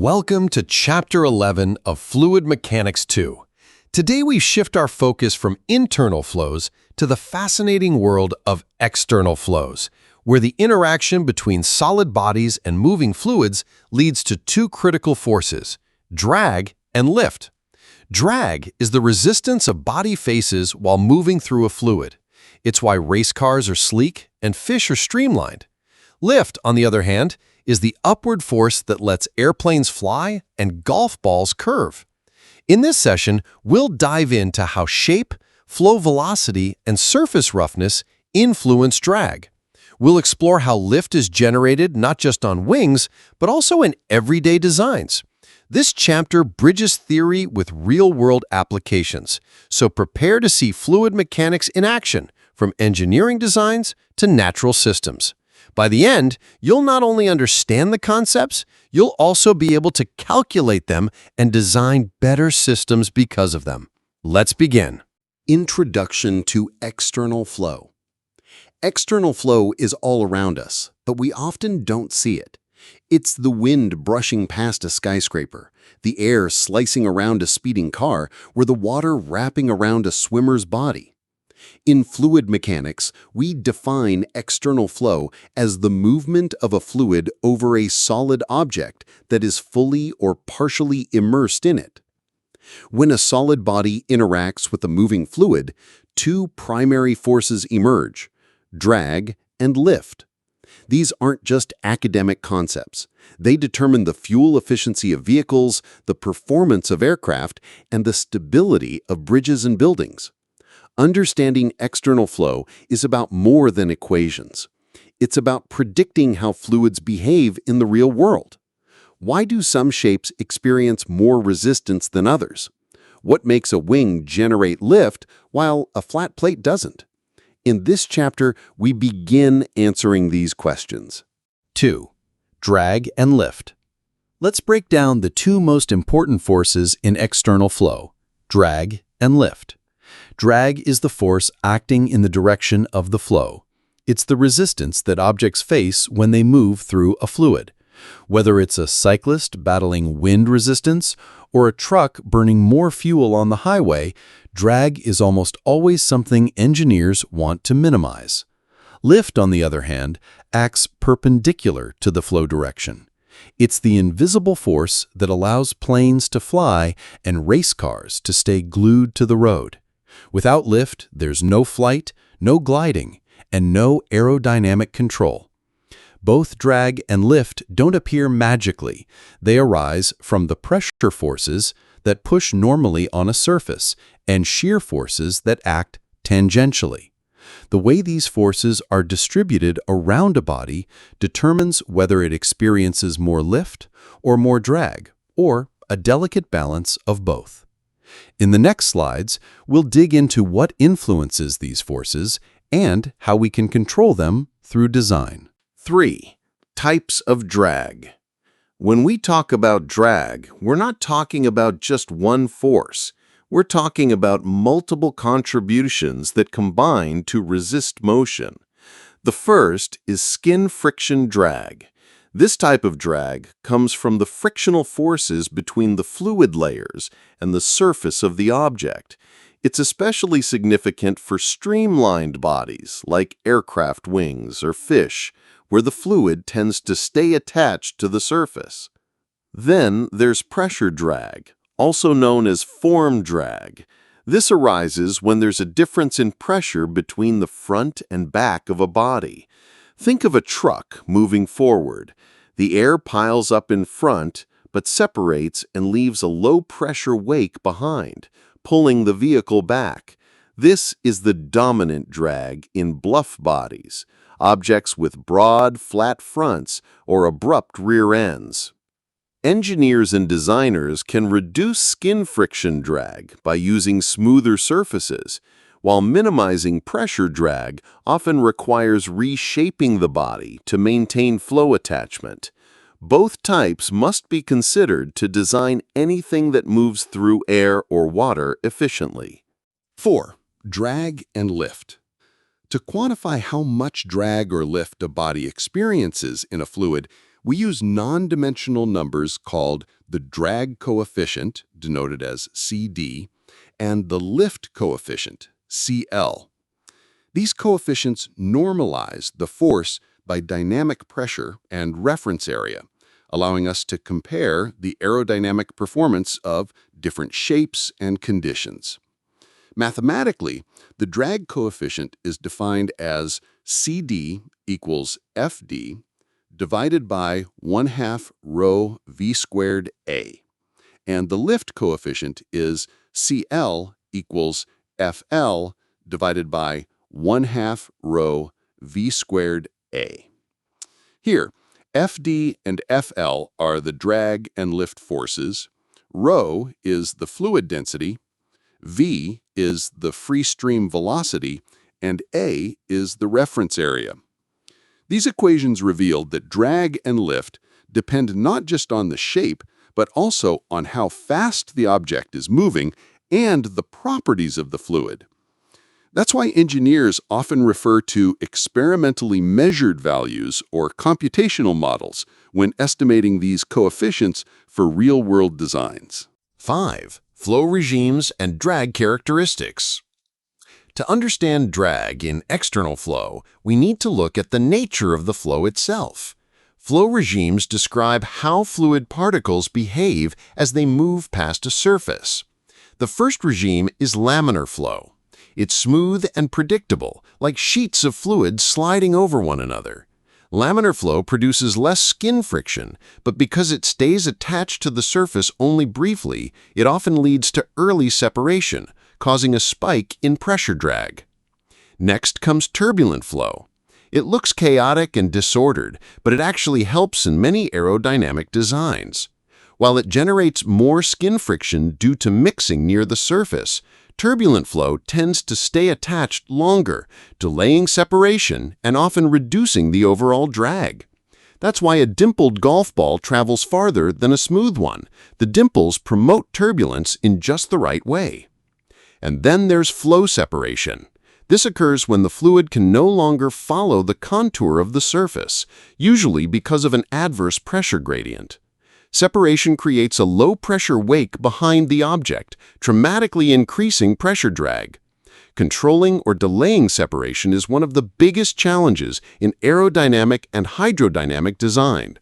Welcome to Chapter 11 of Fluid Mechanics 2. Today we shift our focus from internal flows to the fascinating world of external flows, where the interaction between solid bodies and moving fluids leads to two critical forces, drag and lift. Drag is the resistance a body faces while moving through a fluid. It's why race cars are sleek and fish are streamlined. Lift, on the other hand, is the upward force that lets airplanes fly and golf balls curve. In this session, we'll dive into how shape, flow velocity, and surface roughness influence drag. We'll explore how lift is generated not just on wings, but also in everyday designs. This chapter bridges theory with real-world applications, so prepare to see fluid mechanics in action, from engineering designs to natural systems. By the end, you'll not only understand the concepts, you'll also be able to calculate them and design better systems because of them. Let's begin. Introduction to external flow. External flow is all around us, but we often don't see it. It's the wind brushing past a skyscraper, the air slicing around a speeding car, or the water wrapping around a swimmer's body. In fluid mechanics, we define external flow as the movement of a fluid over a solid object that is fully or partially immersed in it. When a solid body interacts with a moving fluid, two primary forces emerge: drag and lift. These aren't just academic concepts. They determine the fuel efficiency of vehicles, the performance of aircraft, and the stability of bridges and buildings. Understanding external flow is about more than equations. It's about predicting how fluids behave in the real world. Why do some shapes experience more resistance than others? What makes a wing generate lift while a flat plate doesn't? In this chapter, we begin answering these questions. 2. Drag and lift. Let's break down the two most important forces in external flow, drag and lift. Drag is the force acting in the direction of the flow. It's the resistance that objects face when they move through a fluid. Whether it's a cyclist battling wind resistance or a truck burning more fuel on the highway, drag is almost always something engineers want to minimize. Lift, on the other hand, acts perpendicular to the flow direction. It's the invisible force that allows planes to fly and race cars to stay glued to the road. Without lift, there's no flight, no gliding, and no aerodynamic control. Both drag and lift don't appear magically. They arise from the pressure forces that push normally on a surface and shear forces that act tangentially. The way these forces are distributed around a body determines whether it experiences more lift or more drag, or a delicate balance of both. In the next slides, we'll dig into what influences these forces and how we can control them through design. 3. Types of drag. When we talk about drag, we're not talking about just one force. We're talking about multiple contributions that combine to resist motion. The first is skin friction drag. This type of drag comes from the frictional forces between the fluid layers and the surface of the object. It's especially significant for streamlined bodies like aircraft wings or fish, where the fluid tends to stay attached to the surface. Then there's pressure drag, also known as form drag. This arises when there's a difference in pressure between the front and back of a body. Think of a truck moving forward. The air piles up in front, but separates and leaves a low-pressure wake behind, pulling the vehicle back. This is the dominant drag in Bluff bodies, objects with broad, flat fronts or abrupt rear ends. Engineers and designers can reduce skin friction drag by using smoother surfaces, while minimizing pressure drag often requires reshaping the body to maintain flow attachment. Both types must be considered to design anything that moves through air or water efficiently. 4. Drag and lift. To quantify how much drag or lift a body experiences in a fluid, We use non-dimensional numbers called the drag coefficient, denoted as CD, and the lift coefficient, CL. These coefficients normalize the force by dynamic pressure and reference area, allowing us to compare the aerodynamic performance of different shapes and conditions. Mathematically, the drag coefficient is defined as CD equals FD divided by 1/2 rho V squared A, and the lift coefficient is CL equals FL divided by 1/2 rho V squared A. Here, FD and FL are the drag and lift forces, rho is the fluid density, V is the free stream velocity, and A is the reference area. These equations revealed that drag and lift depend not just on the shape, but also on how fast the object is moving and the properties of the fluid. That's why engineers often refer to experimentally measured values or computational models when estimating these coefficients for real-world designs. 5. Flow regimes and drag characteristics. To understand drag in external flow, we need to look at the nature of the flow itself. Flow regimes describe how fluid particles behave as they move past a surface. The first regime is laminar flow. It's smooth and predictable, like sheets of fluid sliding over one another. Laminar flow produces less skin friction, but because it stays attached to the surface only briefly, it often leads to early separation, causing a spike in pressure drag. Next comes turbulent flow. It looks chaotic and disordered, but it actually helps in many aerodynamic designs. While it generates more skin friction due to mixing near the surface, turbulent flow tends to stay attached longer, delaying separation and often reducing the overall drag. That's why a dimpled golf ball travels farther than a smooth one. The dimples promote turbulence in just the right way. And then there's flow separation. This occurs when the fluid can no longer follow the contour of the surface, usually because of an adverse pressure gradient. Separation creates a low-pressure wake behind the object, dramatically increasing pressure drag. Controlling or delaying separation is one of the biggest challenges in aerodynamic and hydrodynamic design.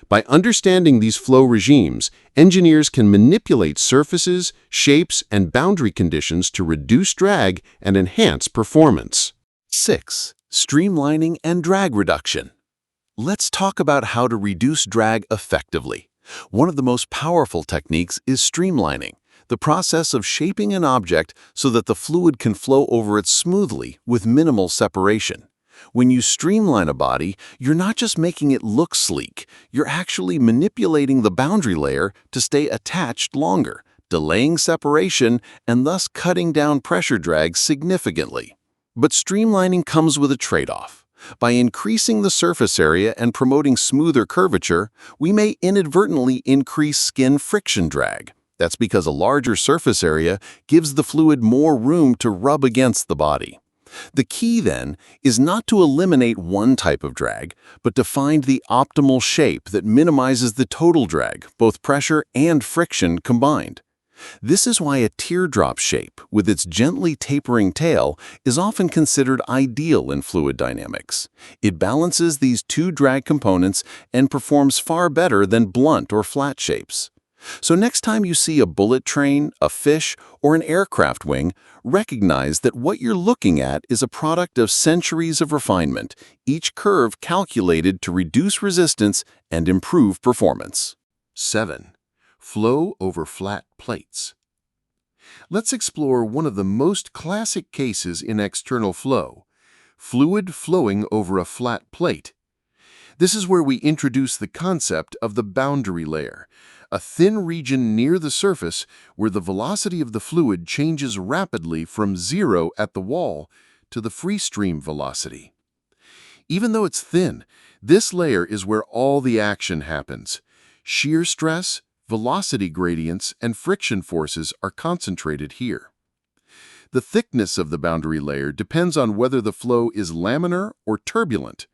By understanding these flow regimes, engineers can manipulate surfaces, shapes, and boundary conditions to reduce drag and enhance performance. 6. Streamlining and drag reduction. Let's talk about how to reduce drag effectively. One of the most powerful techniques is streamlining, the process of shaping an object so that the fluid can flow over it smoothly with minimal separation. When you streamline a body, you're not just making it look sleek, you're actually manipulating the boundary layer to stay attached longer, delaying separation and thus cutting down pressure drag significantly. But streamlining comes with a trade-off. By increasing the surface area and promoting smoother curvature, we may inadvertently increase skin friction drag. That's because a larger surface area gives the fluid more room to rub against the body. The key, then, is not to eliminate one type of drag, but to find the optimal shape that minimizes the total drag, both pressure and friction combined. This is why a teardrop shape, with its gently tapering tail, is often considered ideal in fluid dynamics. It balances these two drag components and performs far better than blunt or flat shapes. So next time you see a bullet train, a fish, or an aircraft wing, recognize that what you're looking at is a product of centuries of refinement, each curve calculated to reduce resistance and improve performance. 7. Flow over flat plates. Let's explore one of the most classic cases in external flow, fluid flowing over a flat plate. This is where we introduce the concept of the boundary layer, a thin region near the surface where the velocity of the fluid changes rapidly from zero at the wall to the free stream velocity. Even though it's thin, this layer is where all the action happens. Shear stress, velocity gradients, and friction forces are concentrated here. The thickness of the boundary layer depends on whether the flow is laminar or turbulent.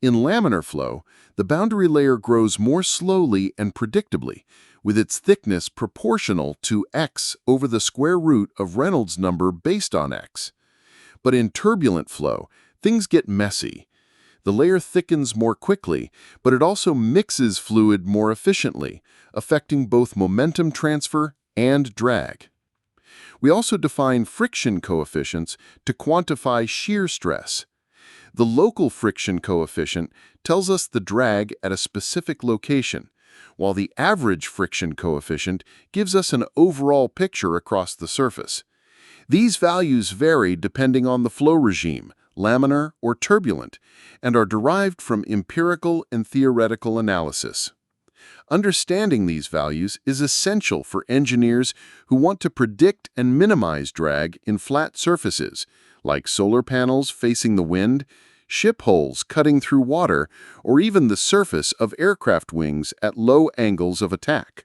In laminar flow, the boundary layer grows more slowly and predictably, with its thickness proportional to x over the square root of Reynolds number based on x. But in turbulent flow, things get messy. The layer thickens more quickly, but it also mixes fluid more efficiently, affecting both momentum transfer and drag. We also define friction coefficients to quantify shear stress. The local friction coefficient tells us the drag at a specific location, while the average friction coefficient gives us an overall picture across the surface. These values vary depending on the flow regime, laminar or turbulent, and are derived from empirical and theoretical analysis. Understanding these values is essential for engineers who want to predict and minimize drag in flat surfaces, like solar panels facing the wind, ship hulls cutting through water, or even the surface of aircraft wings at low angles of attack.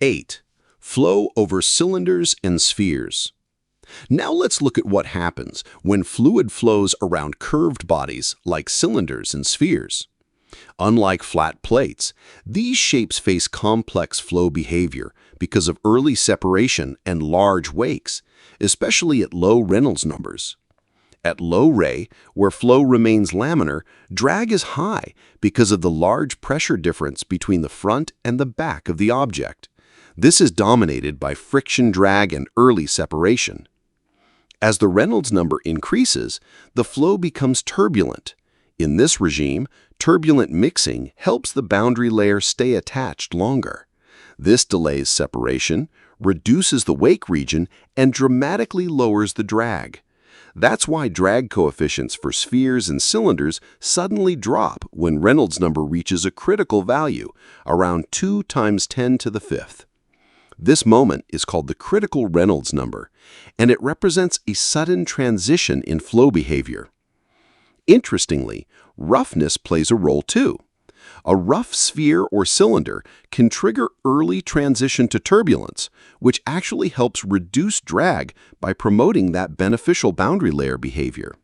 8. Flow over cylinders and spheres. Now let's look at what happens when fluid flows around curved bodies like cylinders and spheres. Unlike flat plates, these shapes face complex flow behavior because of early separation and large wakes, especially at low Reynolds numbers. At low Ray, where flow remains laminar, drag is high because of the large pressure difference between the front and the back of the object. This is dominated by friction drag and early separation. As the Reynolds number increases, the flow becomes turbulent. In this regime, turbulent mixing helps the boundary layer stay attached longer. This delays separation, reduces the wake region, and dramatically lowers the drag. That's why drag coefficients for spheres and cylinders suddenly drop when Reynolds number reaches a critical value, around 2 × 10⁵. This moment is called the critical Reynolds number, and it represents a sudden transition in flow behavior. Interestingly, roughness plays a role too. A rough sphere or cylinder can trigger early transition to turbulence, which actually helps reduce drag by promoting that beneficial boundary layer behavior.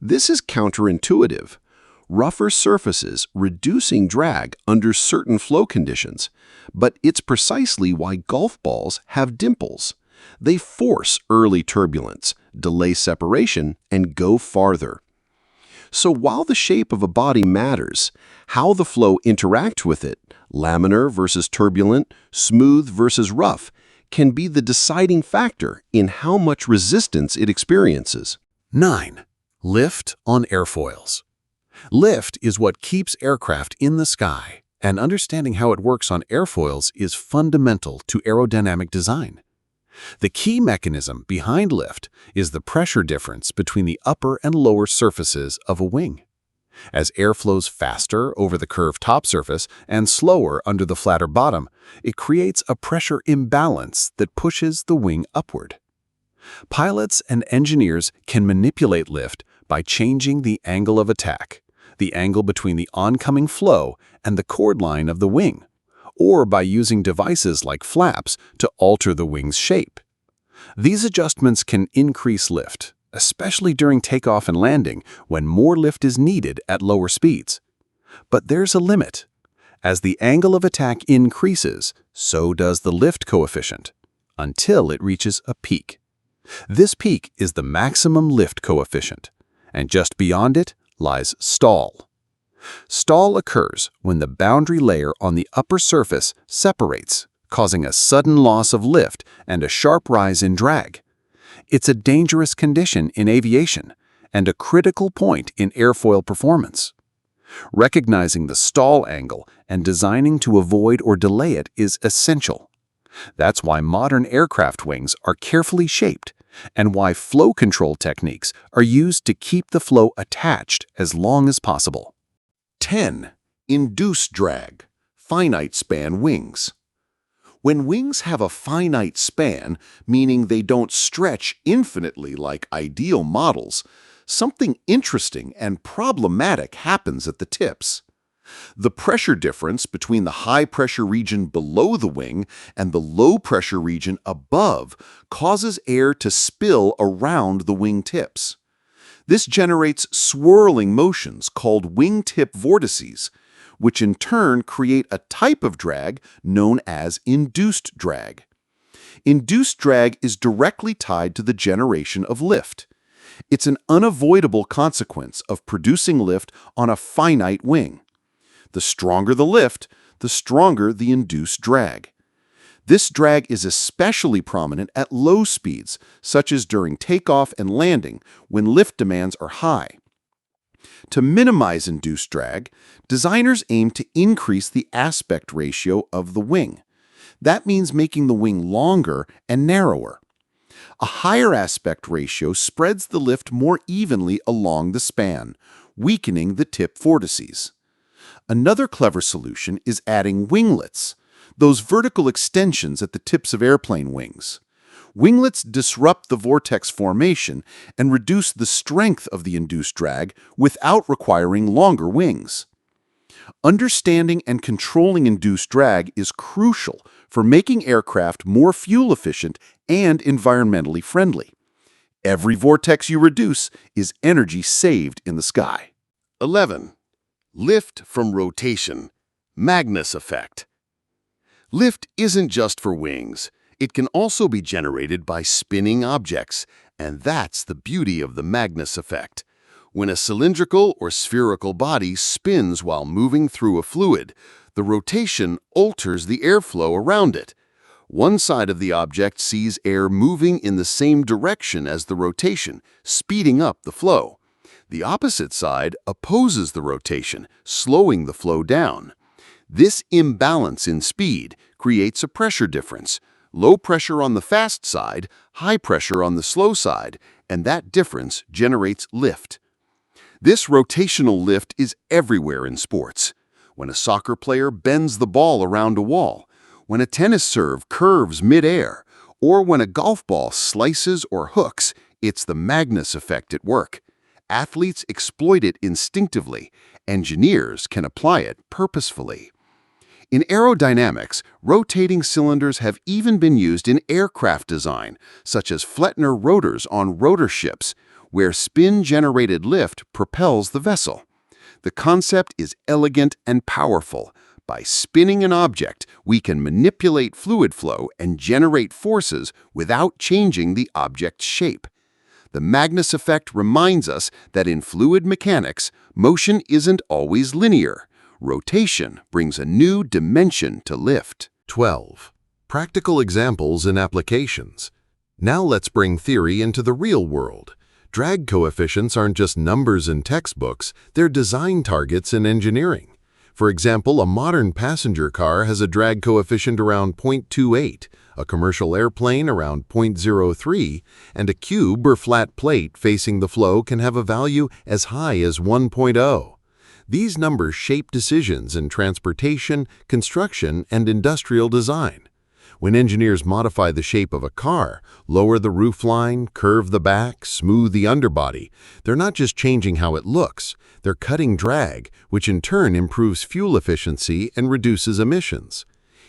This is counterintuitive. Rougher surfaces reducing drag under certain flow conditions, but it's precisely why golf balls have dimples. They force early turbulence, delay separation, and go farther. So while the shape of a body matters, how the flow interacts with it, laminar versus turbulent, smooth versus rough, can be the deciding factor in how much resistance it experiences. 9. Lift on airfoils. Lift is what keeps aircraft in the sky, and understanding how it works on airfoils is fundamental to aerodynamic design. The key mechanism behind lift is the pressure difference between the upper and lower surfaces of a wing. As air flows faster over the curved top surface and slower under the flatter bottom, it creates a pressure imbalance that pushes the wing upward. Pilots and engineers can manipulate lift by changing the angle of attack, the angle between the oncoming flow and the chord line of the wing, or by using devices like flaps to alter the wing's shape. These adjustments can increase lift, especially during takeoff and landing when more lift is needed at lower speeds. But there's a limit. As the angle of attack increases, so does the lift coefficient, until it reaches a peak. This peak is the maximum lift coefficient, and just beyond it lies stall. Stall occurs when the boundary layer on the upper surface separates, causing a sudden loss of lift and a sharp rise in drag. It's a dangerous condition in aviation and a critical point in airfoil performance. Recognizing the stall angle and designing to avoid or delay it is essential. That's why modern aircraft wings are carefully shaped and why flow control techniques are used to keep the flow attached as long as possible. 10. Induced drag, finite span wings. When wings have a finite span, meaning they don't stretch infinitely like ideal models, something interesting and problematic happens at the tips. The pressure difference between the high-pressure region below the wing and the low-pressure region above causes air to spill around the wing tips. This generates swirling motions called wingtip vortices, which in turn create a type of drag known as induced drag. Induced drag is directly tied to the generation of lift. It's an unavoidable consequence of producing lift on a finite wing. The stronger the lift, the stronger the induced drag. This drag is especially prominent at low speeds, such as during takeoff and landing, when lift demands are high. To minimize induced drag, designers aim to increase the aspect ratio of the wing. That means making the wing longer and narrower. A higher aspect ratio spreads the lift more evenly along the span, weakening the tip vortices. Another clever solution is adding winglets, those vertical extensions at the tips of airplane wings. Winglets disrupt the vortex formation and reduce the strength of the induced drag without requiring longer wings. Understanding and controlling induced drag is crucial for making aircraft more fuel efficient and environmentally friendly. Every vortex you reduce is energy saved in the sky. 11. Lift from rotation. Magnus effect. Lift isn't just for wings. It can also be generated by spinning objects, and that's the beauty of the Magnus effect. When a cylindrical or spherical body spins while moving through a fluid, the rotation alters the airflow around it. One side of the object sees air moving in the same direction as the rotation, speeding up the flow. The opposite side opposes the rotation, slowing the flow down. This imbalance in speed creates a pressure difference. Low pressure on the fast side, high pressure on the slow side, and that difference generates lift. This rotational lift is everywhere in sports. When a soccer player bends the ball around a wall, when a tennis serve curves mid-air, or when a golf ball slices or hooks, it's the Magnus effect at work. Athletes exploit it instinctively. Engineers can apply it purposefully. In aerodynamics, rotating cylinders have even been used in aircraft design, such as Flettner rotors on rotor ships, where spin-generated lift propels the vessel. The concept is elegant and powerful. By spinning an object, we can manipulate fluid flow and generate forces without changing the object's shape. The Magnus effect reminds us that in fluid mechanics, motion isn't always linear. Rotation brings a new dimension to lift. 12. Practical examples and applications. Now let's bring theory into the real world. Drag coefficients aren't just numbers in textbooks, they're design targets in engineering. For example, a modern passenger car has a drag coefficient around 0.28, a commercial airplane around 0.03, and a cube or flat plate facing the flow can have a value as high as 1.0. These numbers shape decisions in transportation, construction, and industrial design. When engineers modify the shape of a car, lower the roofline, curve the back, smooth the underbody, they're not just changing how it looks, they're cutting drag, which in turn improves fuel efficiency and reduces emissions.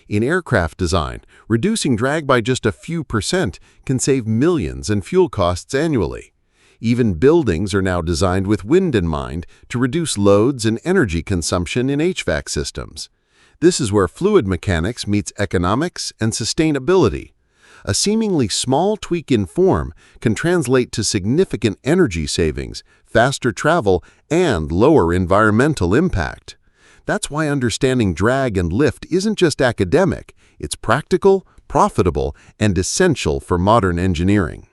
In aircraft design, reducing drag by just a few % can save millions in fuel costs annually. Even buildings are now designed with wind in mind to reduce loads and energy consumption in HVAC systems. This is where fluid mechanics meets economics and sustainability. A seemingly small tweak in form can translate to significant energy savings, faster travel, and lower environmental impact. That's why understanding drag and lift isn't just academic, it's practical, profitable, and essential for modern engineering.